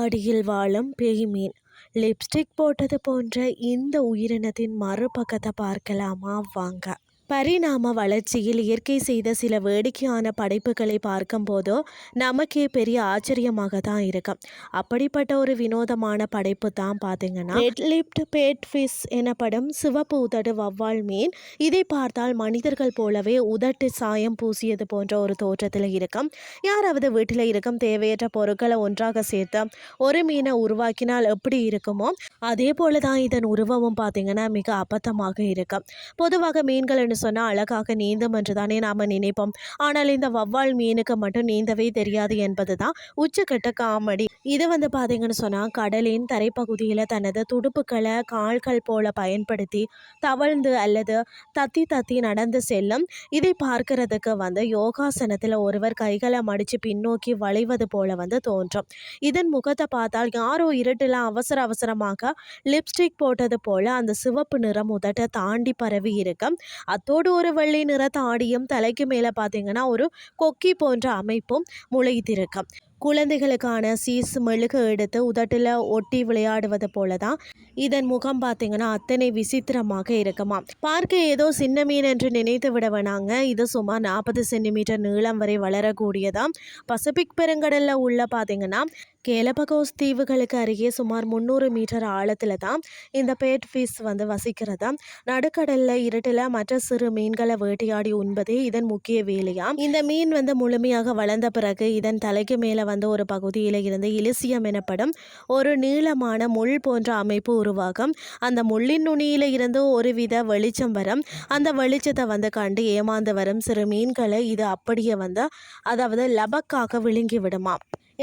அடியில் வாழும் பேய் மீன். லிப்ஸ்டிக் போட்டது போன்ற இந்த உயிரினத்தின் மறுபக்கத்தை பார்க்கலாமா வாங்க. பரிணாம வளர்ச்சியில் இயற்கை செய்த சில வேடிக்கையான படைப்புகளை பார்க்கும்போதோ நமக்கே பெரிய ஆச்சரியமாக தான் இருக்கும். அப்படிப்பட்ட ஒரு வினோதமான படைப்பு தான் பார்த்தீங்கன்னா ரெட் லிப்ட் பேட் ஃபிஷ் எனப்படும் சிவப்பு உதடு வவ்வால் மீன். இதை பார்த்தால் மனிதர்கள் போலவே உதட்டு சாயம் பூசியது போன்ற ஒரு தோற்றத்தில் இருக்கும். யாராவது வீட்டில் இருக்கும் தேவையற்ற பொருட்களை ஒன்றாக சேர்த்து ஒரு மீனை உருவாக்கினால் எப்படி இருக்குமோ அதே போல தான் இதன் உருவமும் பார்த்தீங்கன்னா மிக அபத்தமாக இருக்கும். பொதுவாக மீன்கள் சொன்னால் அழகாக நீந்தும் என்று தானே நாம் நினைப்போம். ஆனால் இந்த வவ்வால் மீனுக்கு மட்டும் நீந்தவே தெரியாது என்பது தான் உச்சக்கட்ட காமெடி. இது பார்த்தீங்கன்னு சொன்னால் கடலின் தரைப்பகுதியில் தனது துடுப்புகளை கால்கள் போல பயன்படுத்தி தவழ்ந்து அல்லது தத்தி தத்தி நடந்து செல்லும். இதை பார்க்கறதுக்கு யோகாசனத்தில் ஒருவர் கைகளை மடித்து பின்னோக்கி வளைவது போல தோன்றும். இதன் முகத்தை பார்த்தால் யாரோ இருட்டில் அவசர அவசரமாக லிப்ஸ்டிக் போட்டது போல அந்த சிவப்பு நிறம் உதட்டை தாண்டி பரவி இருக்கும். அத்தோடு ஒரு வெள்ளை நிற தாடியும் தலைக்கு மேலே பார்த்தீங்கன்னா ஒரு கொக்கி போன்ற அமைப்பும் முளைத்திருக்கும். குழந்தைகளுக்கான சீஸ் மெழுகு எடுத்து உதட்டில் ஒட்டி விளையாடுவது போல தான் இதன் முகம் பார்த்தீங்கன்னா அத்தனை விசித்திரமாக இருக்குமா. பார்க்க ஏதோ சின்ன மீன் என்று நினைத்து விட வேணாங்க. இது சுமார் 40 சென்டிமீட்டர் நீளம் வரை வளரக்கூடியதாம். பசிபிக் பெருங்கடலில் உள்ள பார்த்தீங்கன்னா கேலபகோஸ் தீவுகளுக்கு அருகே சுமார் 300 மீட்டர் ஆழத்தில் தான் இந்த பேட் ஃபிஷ் வசிக்கிறதா. நடுக்கடலில் இருட்டில் மற்ற சிறு மீன்களை வேட்டையாடி உண்பதே இதன் முக்கிய வேலையாம். இந்த மீன் முழுமையாக வளர்ந்த பிறகு இதன் தலைக்கு மேலே ஒரு பகுதியில் இருந்து இலிசியம் எனப்படும் ஒரு நீளமான முள் போன்ற அமைப்பு உருவாகும். அந்த முள்ளின் நுனியில இருந்து ஒருவித வெளிச்சம் வரும். அந்த வெளிச்சத்தை கண்டு ஏமாந்து வரும் சிறு மீன்களை இது அப்படியே அதாவது லபக்காக விழுங்கி விடுமா.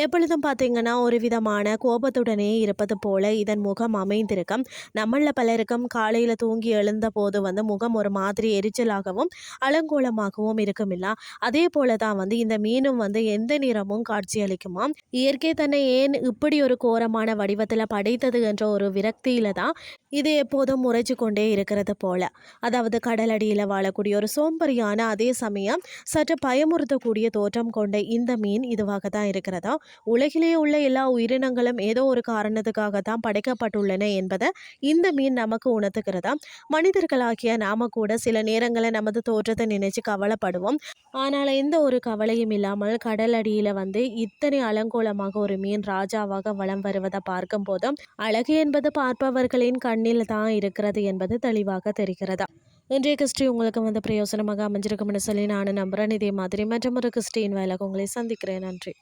எப்பொழுதும் பார்த்தீங்கன்னா ஒரு விதமான கோபத்துடனே இருப்பது போல இதன் முகம் அமைந்திருக்கும். நம்மள பலருக்கும் காலையில் தூங்கி எழுந்த போது முகம் ஒரு மாதிரி எரிச்சலாகவும் அலங்கோலமாகவும் இருக்குமில்ல. அதே போல தான் இந்த மீனும் எந்த நிறமும் காட்சியளிக்குமா. இயற்கை தன்னை ஏன் இப்படி ஒரு கோரமான வடிவத்தில் படைத்தது என்ற ஒரு விரக்தியில தான் இது எப்போதும் முறைச்சு கொண்டே இருக்கிறது போல. அதாவது கடலடியில் வாழக்கூடிய ஒரு சோம்பரியான அதே சமயம் சற்று பயமுறுத்தக்கூடிய தோற்றம் கொண்ட இந்த மீன் இதுவாக தான் இருக்கிறதா. உலகிலே உள்ள எல்லா உயிரினங்களும் ஏதோ ஒரு காரணத்துக்காக தான் படைக்கப்பட்டுள்ளன என்பதை இந்த மீன் நமக்கு உணர்த்துகிறதா. மனிதர்களாகிய நாம கூட சில நேரங்களில் நமது தோற்றத்தை நினைச்சு கவலைப்படுவோம். ஆனால் எந்த ஒரு கவலையும் இல்லாமல் கடலடியில் இத்தனை அலங்கோலமாக ஒரு மீன் ராஜாவாக வலம் வருவதை பார்க்கும் போதும் அழகு என்பது பார்ப்பவர்களின் கண்ணில் தான் இருக்கிறது என்பது தெளிவாக தெரிகிறதா. இன்றைய கிறிஸ்டி உங்களுக்கு பிரயோசனமாக அமைஞ்சிருக்கும்னு சொல்லி நான் நம்புகிறேன். இதே மாதிரி மற்றும் ஒரு கிறிஸ்டின் வேலைக்கு உங்களை சந்திக்கிறேன். நன்றி.